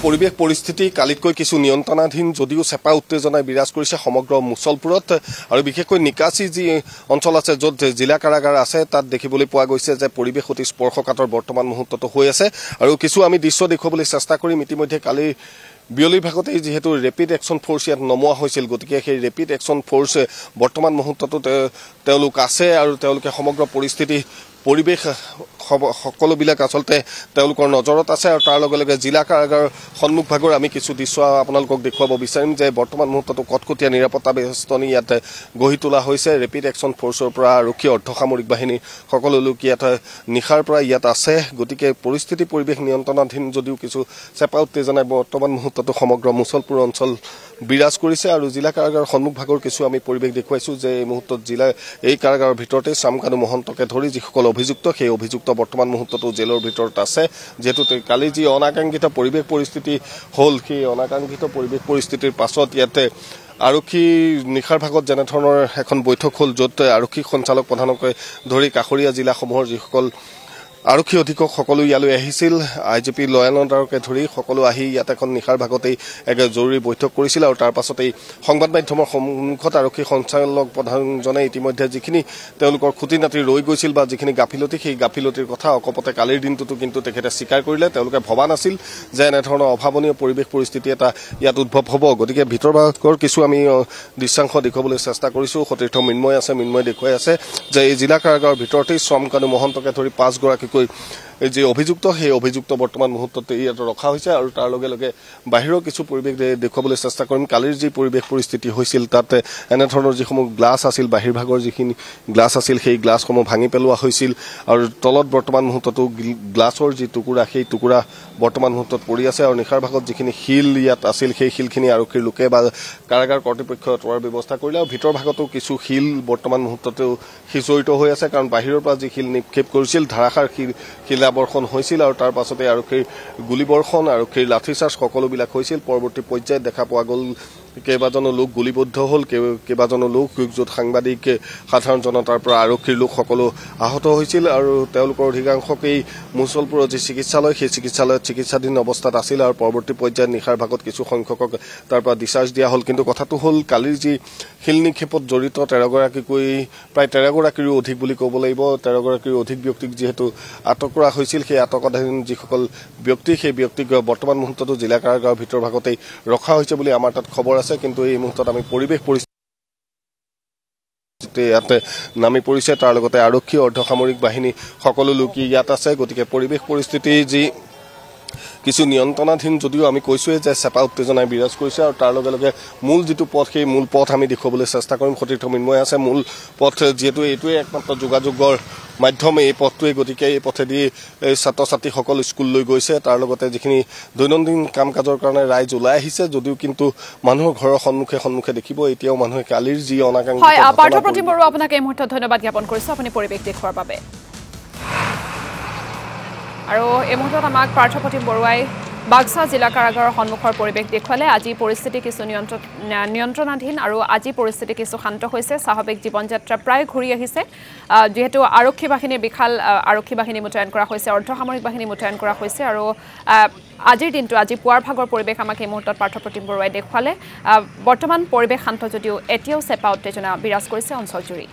পৰিৱেশ পৰিস্থিতি কালিতকৈ কিছু নিয়ন্ত্ৰণাধীন যদিও চেপা উত্তেজনাই বিৰাজ কৰিছে সমগ্ৰ মুছলপুৰত আৰু বিশেষকৈ নিকাছি যি অঞ্চল আছে য'ত জিলা কাৰাগাৰ আছে তাত দেখিবলৈ পোৱা গৈছে যে পৰিৱেশ অতি স্পৰ্শকাতৰ বৰ্তমান মুহূৰ্তত হৈ আছে আৰু কিছু আমি দৃশ্য দেখুৱাবলৈ চেষ্টা কৰিম ইতিমধ্যে কালি বিয়লিৰ ভাগতেই যিহেতু ৰেপিড একশ্যন ফ'ৰ্চ ইয়াত নমোৱা হৈছিল গতিকে সেই ৰেপিড একশ্যন ফ'ৰ্চ বৰ্তমান মুহূৰ্ততো তেওঁলোক আছে আৰু তেওঁলোকে সমগ্ৰ পৰিস্থিতি পৰিৱেশ সকলোবিলাক আচলতে তেওঁলোকৰ নজৰত আছে আৰু তাৰ লগে লগে জিলা কাৰাগাৰৰ সন্মুখভাগৰ আমি কিছু দৃশ্য আপোনালোকক দেখুৱাব বিচাৰিম যে বৰ্তমান মুহূৰ্ততো কটকটীয়া নিৰাপত্তা বেষ্টনী ইয়াত গঢ়ি তোলা হৈছে ৰেপিড একশ্যন ফ'ৰ্চৰ পৰা আৰক্ষী অৰ্ধসামৰিক বাহিনী সকলো লোক ইয়াত নিশাৰ পৰা ইয়াত আছে গতিকে পৰিস্থিতি পৰিৱেশ নিয়ন্ত্ৰণাধীন যদিও কিছু চেপা উত্তেজনাই বৰ্তমান মুহূৰ্ততো সমগ্ৰ মুছলপুৰ অঞ্চল বিৰাজ কৰিছে আৰু জিলা কাৰাগাৰৰ সন্মুখভাগৰ কিছু আমি পৰিৱেশ দেখুৱাইছো যে এই মুহূৰ্তত এই কাৰাগাৰৰ ভিতৰতে শ্যামকানু মহন্তকে ধৰি যিসকল অভিযুক্ত সেই অভিযুক্ত বৰ্তমান মুহূৰ্ততো জেলৰ ভিতৰত আছে যেহেতু কালি যি অনাকাংক্ষিত পৰিৱেশ পৰিস্থিতি হ'ল সেই অনাকাংক্ষিত পৰিৱেশ পৰিস্থিতিৰ পাছত ইয়াতে আৰক্ষী নিশাৰ ভাগত যেনে ধৰণৰ এখন বৈঠক হ'ল য'ত আৰক্ষী সঞ্চালক প্ৰধানকৈ ধৰি কাষৰীয়া জিলাসমূহৰ যিসকল আৰক্ষী অধীক্ষক সকলো ইয়ালৈ আহিছিল আইজিপি লয়ানন্দাৰকে ধৰি সকলো আহি ইয়াত এখন নিশাৰ ভাগতেই এক জৰুৰী বৈঠক কৰিছিল আৰু তাৰ পাছতেই সংবাদ মাধ্যমৰ সন্মুখত আৰক্ষী সঞ্চালক প্ৰধানজনে ইতিমধ্যে যিখিনি তেওঁলোকৰ খুঁটি নাতি ৰৈ গৈছিল বা যিখিনি গাফিলতি সেই গাফিলতিৰ কথা অকপতে কালিৰ দিনটোতো কিন্তু তেখেতে স্বীকাৰ কৰিলে তেওঁলোকে ভবা নাছিল যে এনেধৰণৰ অভাৱনীয় পৰিৱেশ পৰিস্থিতি এটা ইয়াত উদ্ভৱ হ'ব গতিকে ভিতৰ ভাগৰ কিছু আমি দৃশ্যাংশ দেখুৱাবলৈ চেষ্টা কৰিছোঁ সতীৰ্থ মৃন্ময় আছে মৃন্ময় দেখুৱাই আছে যে এই জিলা কাৰাগাৰৰ ভিতৰতেই শ্যামকানু মহন্তকে ধৰি 5 গৰাকী যি অভিযুক্ত সেই অভিযুক্ত বৰ্তমান মুহূৰ্তত ইয়াত ৰখা হৈছে আৰু তাৰ লগে লগে বাহিৰৰ কিছু পৰিৱেশ দেখুৱাবলৈ চেষ্টা কৰিম কালিৰ যি পৰিৱেশ পৰিস্থিতি হৈছিল তাত এনেধৰণৰ যিসমূহ গ্লাছ আছিল বাহিৰভাগৰ যিখিনি গ্লাছ আছিল সেই গ্লাছসমূহ ভাঙি পেলোৱা হৈছিল আৰু তলত বৰ্তমান মুহূৰ্ততো গ্লাছৰ যি টুকুৰা সেই টুকুৰা বৰ্তমান মুহূৰ্তত পৰি আছে আৰু নিশাৰ ভাগত যিখিনি শিল ইয়াত আছিল সেই শিলখিনি আৰক্ষীৰ লোকে বা কাৰাগাৰ কৰ্তৃপক্ষই অতৰোৱাৰ ব্যৱস্থা কৰিলে আৰু ভিতৰ ভাগতো কিছু শিল বৰ্তমান মুহূৰ্ততেও সিঁচৰিত হৈ আছে কাৰণ বাহিৰৰ পৰা যি শিল নিক্ষেপ কৰিছিল ধাৰাসাৰ শিলাবৰ্ষণ হৈছিল আৰু তাৰ পাছতে আৰক্ষীৰ গুলীবৰ্ষণ আৰক্ষীৰ লাঠিচাৰ্জ সকলোবিলাক হৈছিল পৰৱৰ্তী পৰ্যায়ত দেখা পোৱা গ'ল কেইবাজনো লোক গুলীবদ্ধ হ'ল কেইবাজনো লোক য'ত সাংবাদিক সাধাৰণ জনতাৰ পৰা আৰক্ষীৰ লোক সকলো আহত হৈছিল আৰু তেওঁলোকৰ অধিকাংশকেই মুছলপুৰৰ যি চিকিৎসালয় সেই চিকিৎসালয়ত চিকিৎসাধীন অৱস্থাত আছিল আৰু পৰৱৰ্তী পৰ্যায়ত নিশাৰ ভাগত কিছু সংখ্যকক তাৰ পৰা ডিচাৰ্জ দিয়া হ'ল কিন্তু কথাটো হ'ল কালিৰ যি শিল নিক্ষেপত জড়িত 13 গৰাকীকৈ প্ৰায় 13 গৰাকীৰো অধিক বুলি ক'ব লাগিব 13 গৰাকীৰো অধিক ব্যক্তিক যিহেতু আটক কৰা হৈছিল সেই আটকাধীন যিসকল ব্যক্তি সেই ব্যক্তিক বৰ্তমান মুহূৰ্ততো জিলা কাৰাগাৰৰ ভিতৰ ভাগতেই ৰখা হৈছে বুলি আমাৰ তাত খবৰ আছে কিন্তু এই মুহূৰ্তত আমি পৰিৱেশ পৰিস্থিতি ইয়াতে নামি পৰিছে তাৰ লগতে আৰক্ষী অৰ্ধসামৰিক বাহিনী সকলো লোক ইয়াত আছে গতিকে পৰিৱেশ পৰিস্থিতি যি কিছু নিয়ন্ত্ৰণাধীন যদিও আমি কৈছোৱে যে চেপা উত্তেজনাই বিৰাজ কৰিছে আৰু তাৰ লগে লগে মূল যিটো পথ সেই মূল পথ আমি দেখুৱাবলৈ চেষ্টা কৰিম সতীৰ্থ মৃন্ময় আছে মূল পথ যিহেতু এইটোৱে একমাত্ৰ যোগাযোগৰ মাধ্যম এই পথটোৱে গতিকে এই পথেদি ছাত্ৰ ছাত্ৰীসকল স্কুললৈ গৈছে তাৰ লগতে যিখিনি দৈনন্দিন কাম কাজৰ কাৰণে ৰাইজ ওলাই আহিছে যদিও কিন্তু মানুহৰ ঘৰৰ সন্মুখে দেখিব এতিয়াও মানুহে কালিৰ যি অনাকাংক্ষিত হয় পাৰ্থপ্ৰতিম বড়ো আপোনাক এই মুহূৰ্তত ধন্যবাদ জ্ঞাপন কৰিছো আপুনি পৰিৱেশ দেখুৱাৰ বাবে আৰু এই মুহূৰ্তত আমাক পাৰ্থপ্ৰতিম বড়োৱাই বাক্সা জিলা কাৰাগাৰৰ সন্মুখৰ পৰিৱেশ দেখুৱালে আজি পৰিস্থিতি কিছু নিয়ন্ত্ৰণাধীন আৰু আজি পৰিস্থিতি কিছু শান্ত হৈছে স্বাভাৱিক জীৱন যাত্ৰা প্ৰায় ঘূৰি আহিছে যেহেতু আৰক্ষী বাহিনীৰ বিশাল আৰক্ষী বাহিনী মুতয়ন কৰা হৈছে অৰ্ধসামৰিক বাহিনী মুতয়ন কৰা হৈছে আৰু আজিৰ দিনটো আজি পুৱাৰ ভাগৰ পৰিৱেশ আমাক এই মুহূৰ্তত পাৰ্থপ্ৰতিম বড়োৱাই দেখুৱালে বৰ্তমান পৰিৱেশ শান্ত যদিও এতিয়াও চেপা উত্তেজনা বিৰাজ কৰিছে অঞ্চলজুৰি